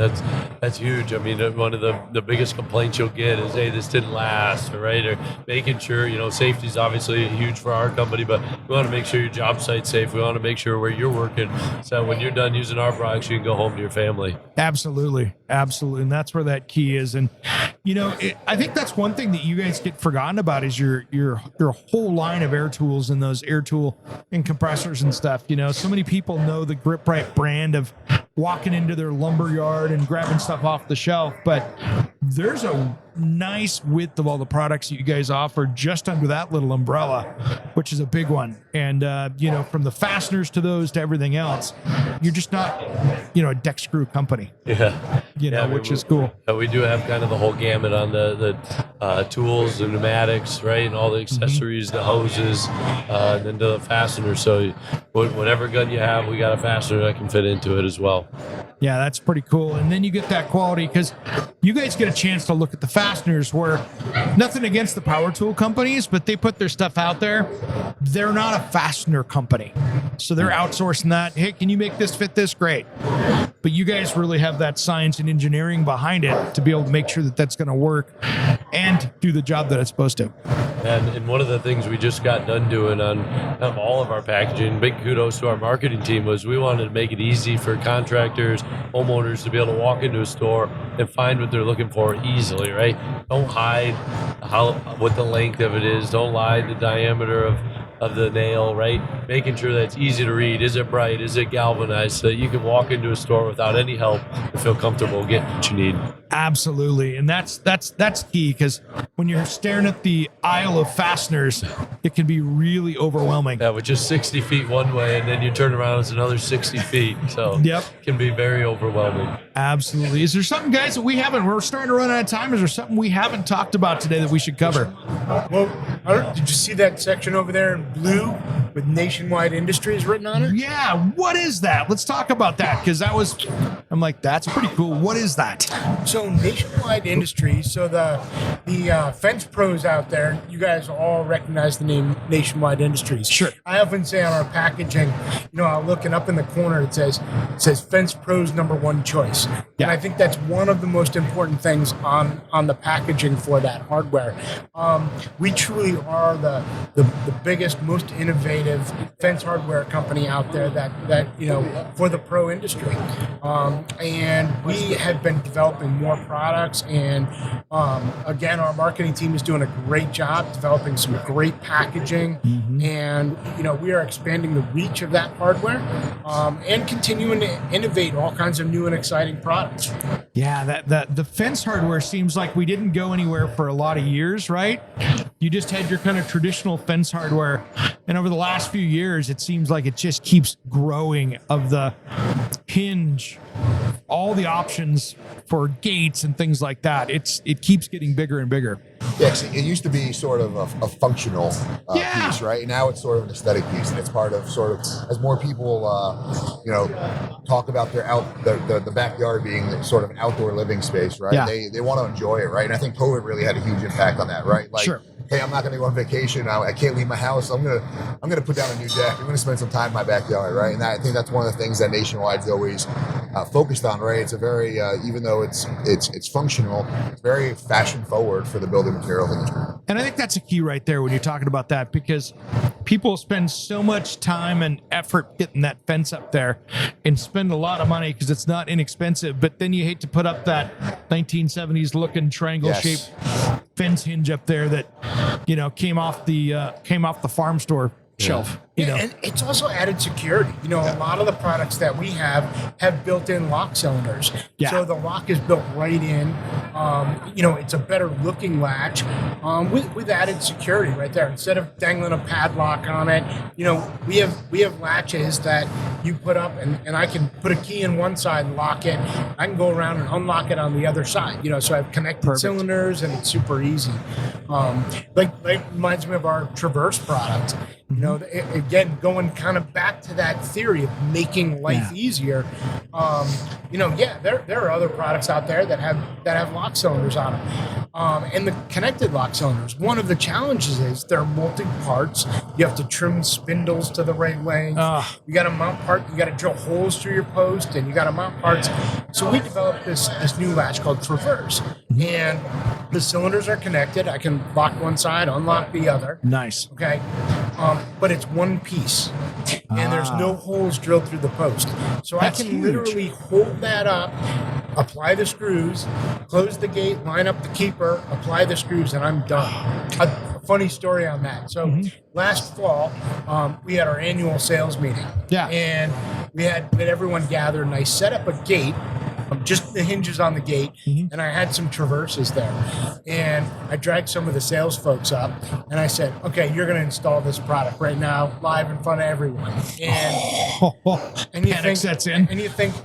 that's huge. I mean, one of the biggest complaints you'll get is, hey, this didn't last, right? Or making sure, safety is obviously huge for our company, but we want to make sure your job site's safe. We want to make sure where you're working, so when you're done using our products, you can go home to your family. Absolutely. And that's where that key is. And, I think that's one thing that you guys get forgotten about is your whole line of air tools and those air tool and compressors and stuff. So many people know the Grip Right brand of walking into their lumber yard and grabbing stuff off the shelf, but there's a nice width of all the products that you guys offer just under that little umbrella, which is a big one. And, from the fasteners to those to everything else, you're just not, a deck screw company. Yeah. Which is cool. We do have kind of the whole gamut on the tools, the pneumatics, right? And all the accessories, the hoses, and then the fasteners. So whatever gun you have, we got a fastener that can fit into it as well. Yeah, that's pretty cool. And then you get that quality, because you guys get a chance to look at the fasteners, where nothing against the power tool companies, but they put their stuff out there. They're not a fastener company. So they're outsourcing that. Hey, can you make this fit this? Great. But you guys really have that science and engineering behind it to be able to make sure that that's going to work and do the job that it's supposed to. And one of the things we just got done doing on all of our packaging, big kudos to our marketing team, was we wanted to make it easy for contractors, homeowners to be able to walk into a store and find what they're looking for easily, right? Don't hide what the length of it is. Don't hide the diameter of the nail, right? Making sure that it's easy to read. Is it bright? Is it galvanized? So that you can walk into a store without any help and feel comfortable getting what you need. Absolutely. And that's key, because when you're staring at the aisle of fasteners, it can be really overwhelming. Yeah, with just 60 feet one way, and then you turn around, it's another 60 feet. So it can be very overwhelming. Absolutely. Is there something, guys, that we're starting to run out of time? Is there something we haven't talked about today that we should cover? Well, did you see that section over there in blue with Nationwide Industries written on it? Yeah. What is that? Let's talk about that, because I'm like, that's pretty cool. What is that? So Nationwide Industries, so the fence pros out there, you guys all recognize the name Nationwide Industries. Sure. I often say on our packaging, I'll look it up in the corner, it says Fence Pros #1 choice. Yeah. And I think that's one of the most important things on the packaging for that hardware. We truly are the biggest, most innovative innovative fence hardware company out there that for the pro industry. And we have been developing more products, and again, our marketing team is doing a great job developing some great packaging, and we are expanding the reach of that hardware, and continuing to innovate all kinds of new and exciting products. Yeah, the fence hardware seems like we didn't go anywhere for a lot of years, right? You just had your kind of traditional fence hardware, and over the last few years, it seems like it just keeps growing, of the hinge, all the options for gates and things like that. It keeps getting bigger and bigger. Yeah, see, it used to be sort of a functional piece, right? And now it's sort of an aesthetic piece, and it's part of sort of, as more people, talk about the backyard being sort of an outdoor living space, right? Yeah. They want to enjoy it, right? And I think COVID really had a huge impact on that, right? Like, sure. Hey, I'm not going to go on vacation. I can't leave my house. I'm gonna put down a new deck. I'm gonna spend some time in my backyard, right? And I think that's one of the things that Nationwide's always focused on, right? It's a very, even though it's functional, it's very fashion forward for the building materials industry. And I think that's a key right there when you're talking about that, because people spend so much time and effort getting that fence up there and spend a lot of money because it's not inexpensive, but then you hate to put up that 1970s looking triangle shaped fence hinge up there that came off the farm store shelf. And it's also added security. A lot of the products that we have built-in lock cylinders. Yeah. So the lock is built right in. It's a better looking latch with added security right there. Instead of dangling a padlock on it, we have latches that you put up, and I can put a key in one side and lock it. I can go around and unlock it on the other side. So I have connected cylinders, and it's super easy. Like reminds me of our Traverse product. Again, going kind of back to that theory of making life easier. There are other products out there that have lock cylinders on them, and the connected lock cylinders. One of the challenges is they're multi-parts. You have to trim spindles to the right length. You got to mount part. You got to drill holes through your post, and you got to mount parts. So we developed this new latch called Traverse, and the cylinders are connected. I can lock one side, unlock the other. Nice. Okay. But it's one piece, and there's no holes drilled through the post. So That's I can huge. literally hold that up, apply the screws, close the gate, line up the keeper, apply the screws, and I'm done. A funny story on that. So last fall, we had our annual sales meeting. Yeah. And we had everyone gathered, and I set up a gate, just the hinges on the gate, and I had some traverses there. And I dragged some of the sales folks up, and I said, okay, you're going to install this product right now, live in front of everyone. And you Panic sets in. And you think,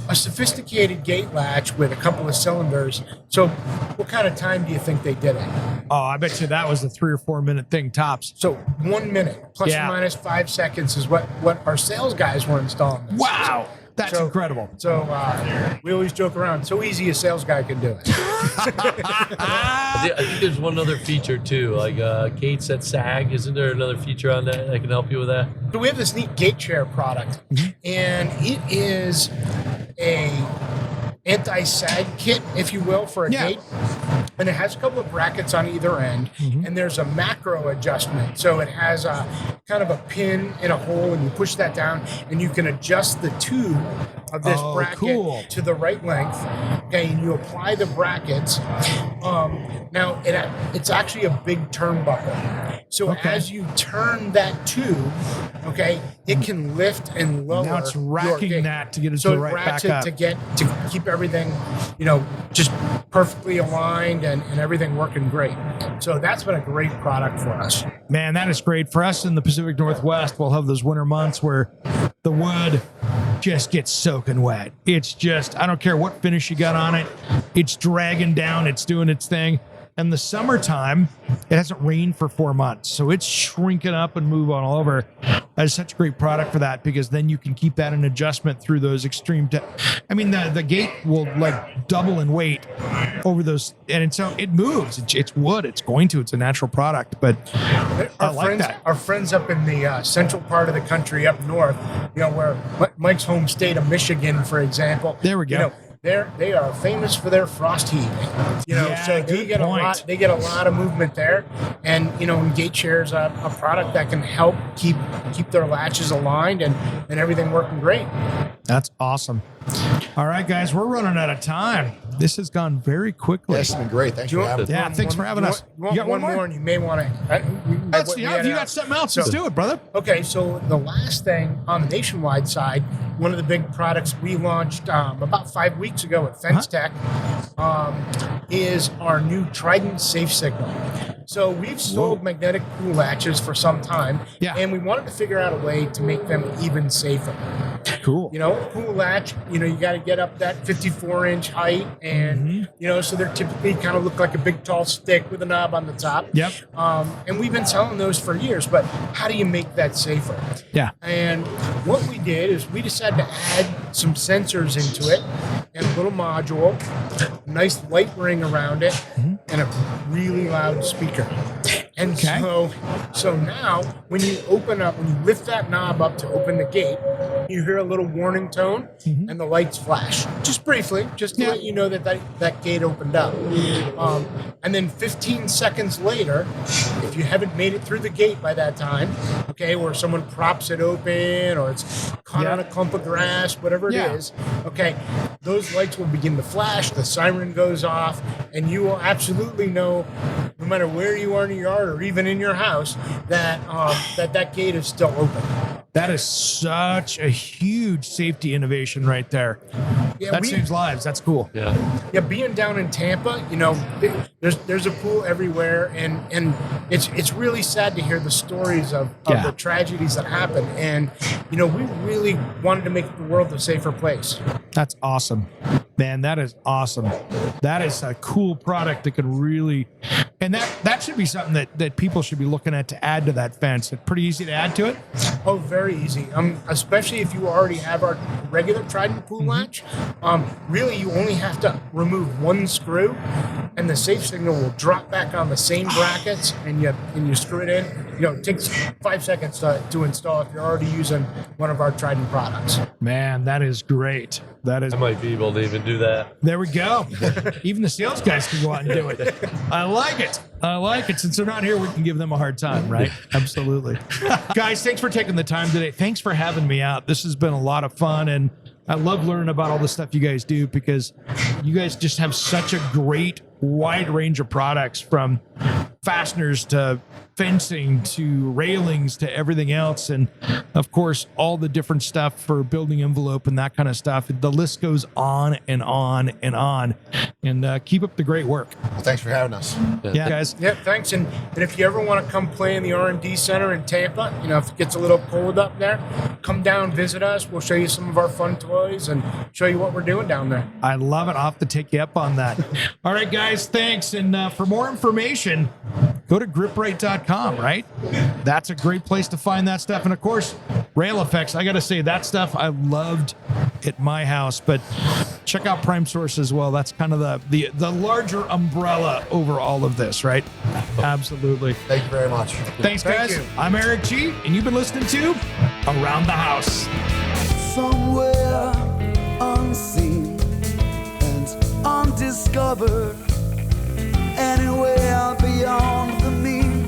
a sophisticated gate latch with a couple of cylinders. So what kind of time do you think they did it? Oh, I bet you that was a 3 or 4 minute thing tops. So 1 minute, plus or minus 5 seconds is what our sales guys were installing this. Wow. That's incredible. So we always joke around, so easy a sales guy can do it. I think there's one other feature too, like gates that sag. Isn't there another feature on that that can help you with that? So we have this neat gate chair product, and it is a anti-sag kit, if you will, for a gate. And it has a couple of brackets on either end, and there's a macro adjustment. So it has a kind of a pin in a hole, and you push that down, and you can adjust the tube of this bracket to the right length. Okay, and you apply the brackets. Now it's actually a big turnbuckle. So as you turn that tube, it can lift and lower. Now it's racking that to get it so to right back up. To keep everything, just perfectly aligned and everything working great. So that's been a great product for us. Man, that is great. For us in the Pacific Northwest, we'll have those winter months where the wood just gets soaking wet. It's just, I don't care what finish you got on it. It's dragging down. It's doing its thing. And the summertime, it hasn't rained for 4 months. So it's shrinking up and move on all over. That is such a great product for that, because then you can keep that in adjustment through those extreme. The gate will like double in weight over those. And it moves. It's wood. It's a natural product. But Our friends up in the central part of the country up north, where Mike's home state of Michigan, for example. There we go. they are famous for their frost heaving. Yeah, So good point. they get a lot of movement there, and and gate share is a product that can help keep their latches aligned and everything working great. That's awesome. All right, guys, we're running out of time. This has gone very quickly. This has been great. Thanks for having me. Yeah, thanks for having us. You want one more, and you may want to. If you got something else, let's do it, brother. Okay, so the last thing on the nationwide side, one of the big products we launched about 5 weeks ago at Fence Tech is our new Trident Safe Signal. So we've sold magnetic pool latches for some time, and we wanted to figure out a way to make them even safer. Cool. Pool latch, you got to get up that 54-inch height, and so they're typically kind of look like a big tall stick with a knob on the top. Yep. And we've been selling those for years, but how do you make that safer? Yeah. And what we did is we decided to add some sensors into it and a little module, a nice light ring around it, and a really loud speaker. And so now when you lift that knob up to open the gate, you hear a little warning tone and the lights flash just briefly, just to let you know that gate opened up. And then 15 seconds later, if you haven't made it through the gate by that time, or someone props it open or it's caught on a clump of grass, whatever it is, those lights will begin to flash, the siren goes off, and you will absolutely know, no matter where you are in your yard or even in your house, that that gate is still open. That is such a huge safety innovation right there. Yeah, that saves lives. That's cool. Yeah, being down in Tampa, there's a pool everywhere, and it's really sad to hear the stories of the tragedies that happen. And we really wanted to make the world a safer place. That's awesome, man. That is awesome. That is a cool product that could really, and that should be something that people should be looking at to add to that fence. It's pretty easy to add to it. Oh, very easy. Especially if you already have our regular Trident pool latch. Really, you only have to remove one screw, and the safe signal will drop back on the same brackets, and you screw it in. It takes 5 seconds to install if you're already using one of our Trident products. Man, that is great. I might be able to even do that. There we go. Even the sales guys can go out and do it. I like it. Since they're not here, we can give them a hard time, right? Absolutely. Guys, thanks for taking the time today. Thanks for having me out. This has been a lot of fun, and I love learning about all the stuff you guys do, because you guys just have such a great wide range of products, from fasteners to fencing to railings to everything else, and of course all the different stuff for building envelope and that kind of stuff. The list goes on and on and on. And keep up the great work. Well, thanks for having us. Yeah, guys. Yeah, thanks. And if you ever want to come play in the R&D Center in Tampa, if it gets a little cold up there, come down, visit us. We'll show you some of our fun toys and show you what we're doing down there. I love it. I'll have to take you up on that. All right, guys, thanks. And for more information, go to griprite.com, right? That's a great place to find that stuff. And of course, Rail Effects. I got to say, that stuff I loved at my house, but check out PrimeSource as well. That's kind of the larger umbrella over all of this, right? Absolutely. Thank you very much. Thanks, guys. I'm Eric G, and you've been listening to Around the House. Somewhere unseen and undiscovered, anywhere beyond the mean.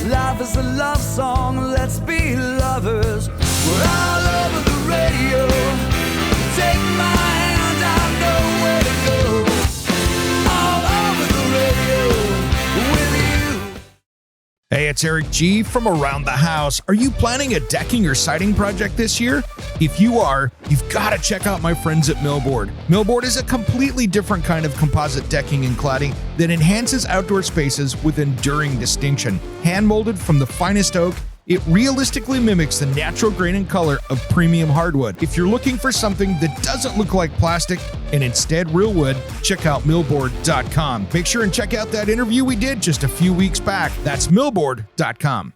Life is a love song, let's be lovers. We're all over the radio. Take my hand, I know where to go. All over the radio with you. Hey, it's Eric G from Around the House. Are you planning a decking or siding project this year? If you are, you've got to check out my friends at Millboard. Millboard is a completely different kind of composite decking and cladding that enhances outdoor spaces with enduring distinction. Hand-molded from the finest oak, it realistically mimics the natural grain and color of premium hardwood. If you're looking for something that doesn't look like plastic and instead real wood, check out millboard.com. Make sure and check out that interview we did just a few weeks back. That's millboard.com.